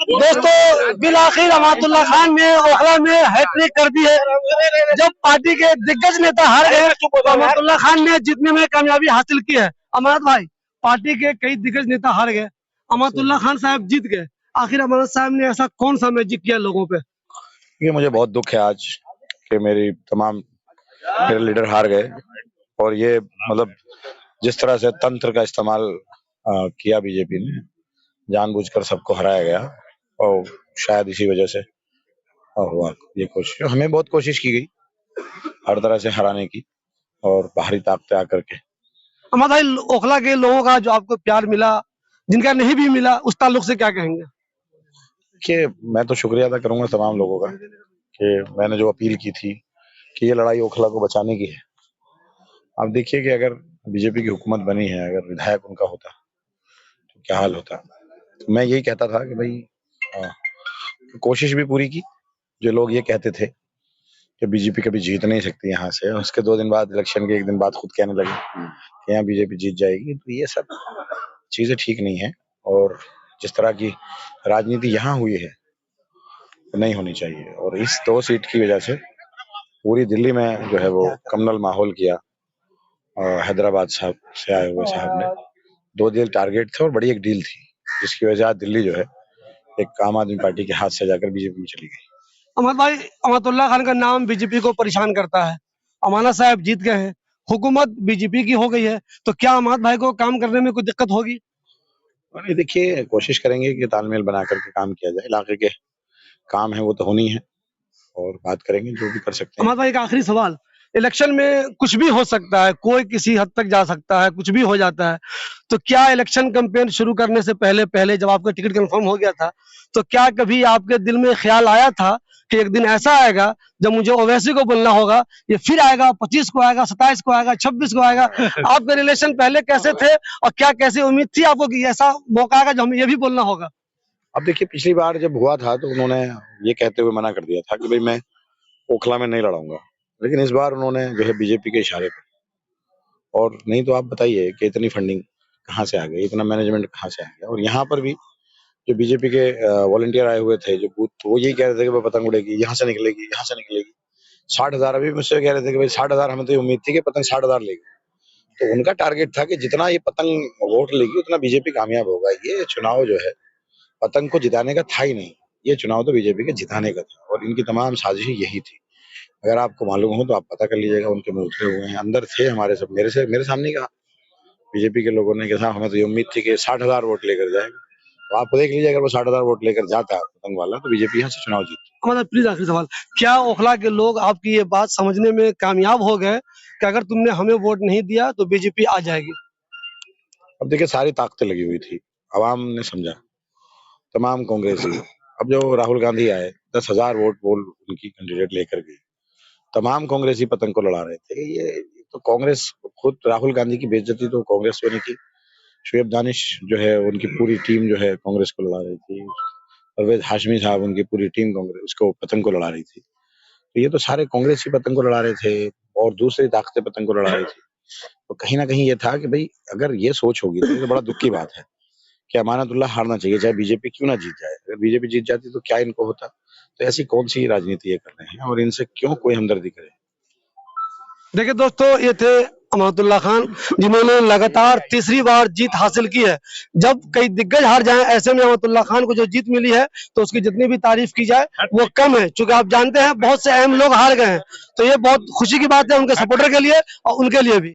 दोस्तों बिल आखिर अमातुल्लाह खान ने ओखला में हैट्रिक कर दी है। जब पार्टी के दिग्गज नेता हार गए तो अमातुल्लाह खान ने जीतने में कामयाबी हासिल की है। अमानत भाई, पार्टी के कई दिग्गज नेता हार गए, अमातुल्लाह खान साहब जीत गए, आखिर अमानत साहब ने ऐसा कौन सा मैजिक किया लोगों पे? ये मुझे बहुत दुख है आज कि मेरे लीडर हार गए। और ये मतलब जिस तरह से तंत्र का इस्तेमाल किया बीजेपी ने, जानबूझकर सबको हराया गया। और शायद इसी वजह से हुआ ये कोशिश। हमें बहुत कोशिश की गई हर तरह से हराने की और बाहरी ताकतें आकर के। अमानत भाई, ओखला के लोगों का जो आपको प्यार मिला, जिनका नहीं भी मिला, उस ताल्लुक से क्या कहेंगे? कि मैं तो शुक्रिया अदा करूंगा तमाम लोगों का कि मैंने जो अपील की थी कि ये लड़ाई ओखला को बचाने की है। आप देखिए कि अगर बीजेपी की हुकूमत बनी है, अगर विधायक उनका होता तो क्या हाल होता। तो मैं यही कहता था कि भाई कोशिश भी पूरी की। जो लोग ये कहते थे कि बीजेपी कभी जीत नहीं सकती यहाँ से, उसके 2 दिन बाद, इलेक्शन के 1 दिन बाद खुद कहने लगे कि यहाँ बीजेपी जीत जाएगी। तो ये सब चीजें ठीक नहीं है और जिस तरह की राजनीति यहाँ हुई है नहीं होनी चाहिए। और इस 2 सीट की वजह से पूरी दिल्ली में जो है वो कम्युनल माहौल किया। हैदराबाद साहब से आए हुए साहब ने 2 डील टारगेट थे और बड़ी एक डील थी, जिसकी वजह आज दिल्ली जो है एक आम आदमी पार्टी के हाथ से जाकर बीजेपी में चली गई। अमर भाई, अमातुल्लाह खान का नाम बीजेपी को परेशान करता है। अमाना साहब जीत गए हैं, हुकूमत बीजेपी की हो गई है, तो क्या अमात भाई को काम करने में कोई दिक्कत होगी? और ये देखिए, कोशिश करेंगे कि तालमेल बना करके काम किया जाए। इलाके के काम है वो तो होनी है और बात करेंगे जो भी कर सकते हैं। अमर भाई, एक आखिरी सवाल, इलेक्शन में कुछ भी हो सकता है, कोई किसी हद तक जा सकता है, कुछ भी हो जाता है, तो क्या इलेक्शन कैंपेन शुरू करने से पहले पहले जब आपका टिकट कंफर्म हो गया था, तो क्या कभी आपके दिल में ख्याल आया था कि एक दिन ऐसा आएगा जब मुझे ओवैसी को बोलना होगा, ये फिर आएगा, 25 को आएगा, 27 को आएगा, 26 को आएगा? आपके रिलेशन पहले कैसे थे और क्या कैसी उम्मीद थी आपको कि ऐसा मौका आएगा जो हमें ये भी बोलना होगा? अब देखिए, पिछली बार जब हुआ था तो उन्होंने ये कहते हुए मना कर दिया था कि भाई मैं ओखला में नहीं लड़ाऊंगा, लेकिन इस बार उन्होंने जो है बीजेपी के इशारे पर। और नहीं तो आप बताइए कि इतनी फंडिंग कहाँ से आ गई, इतना मैनेजमेंट कहाँ से आ गया। और यहाँ पर भी जो बीजेपी के वॉलंटियर आए हुए थे जो बूथ, तो वो यही कह रहे थे कि भाई पतंग उड़ेगी, यहाँ से निकलेगी, यहाँ से निकलेगी। 60,000 अभी मुझसे कह रहे थे कि भाई 60,000, हमें तो ये उम्मीद थी कि पतंग 60,000 लेगी। तो उनका टारगेट था कि जितना ये पतंग वोट लेगी उतना बीजेपी कामयाब होगा। ये चुनाव जो है पतंग को जिताने का था ही नहीं, ये चुनाव तो बीजेपी के जिताने का था और इनकी तमाम साजिशें यही थी। अगर आपको मालूम हो तो आप पता कर लीजिएगा, उनके मुंह उतरे हुए हैं, अंदर थे हमारे सब। मेरे सामने कहा बीजेपी के लोगों ने कि साहब हमें तो ये उम्मीद थी कि 60,000 वोट लेकर जाएगा। तो आप देख लीजिए, अगर वो 60,000 वोट लेकर जाता पतंग वाला तो बीजेपी यहाँ से चुनाव जीतती। मतलब प्लीज आखिरी सवाल, क्या ओखला के लोग आपकी ये बात समझने में कामयाब हो गए कि अगर तुमने हमें वोट नहीं दिया तो बीजेपी आ जाएगी? अब देखिए, सारी ताकतें लगी हुई थी, आवाम ने समझा, तमाम कांग्रेसी। अब जो राहुल गांधी आए, 10,000 वोट पोल उनकी कैंडिडेट लेकर गए, तमाम कांग्रेसी पतंग को लड़ा रहे थे। ये तो कांग्रेस खुद, राहुल गांधी की बेइज्जती तो कांग्रेस ने की। शुएब दानिश जो है उनकी पूरी टीम जो है कांग्रेस को लड़ा रही थी। परवेज हाशमी साहब, उनकी पूरी टीम कांग्रेस उसको पतंग को लड़ा रही थी। तो ये तो सारे कांग्रेसी पतंग को लड़ा रहे थे और दूसरी ताकतें पतंग को लड़ा रही थी। तो कहीं ना कहीं ये था कि भाई अगर ये सोच होगी तो ये तो बड़ा दुख की बात है कि अमानतुल्लाह हारना चाहिए, चाहे बीजेपी क्यों ना जीत जाए। अगर बीजेपी जीत जाती तो क्या इनको होता। तो ऐसी कौन सी राजनीति ये कर रहे हैं और इनसे क्यों कोई हमदर्दी करे। देखिए दोस्तों, ये थे अमातुल्लाह खान, जिन्होंने लगातार तीसरी बार जीत हासिल की है। जब कई दिग्गज हार जाएं, ऐसे में अमातुल्लाह खान को जो जीत मिली है तो उसकी जितनी भी तारीफ की जाए वो कम है, क्योंकि आप जानते हैं बहुत से अहम लोग हार गए हैं। तो ये बहुत खुशी की बात है उनके सपोर्टर के लिए और उनके लिए भी।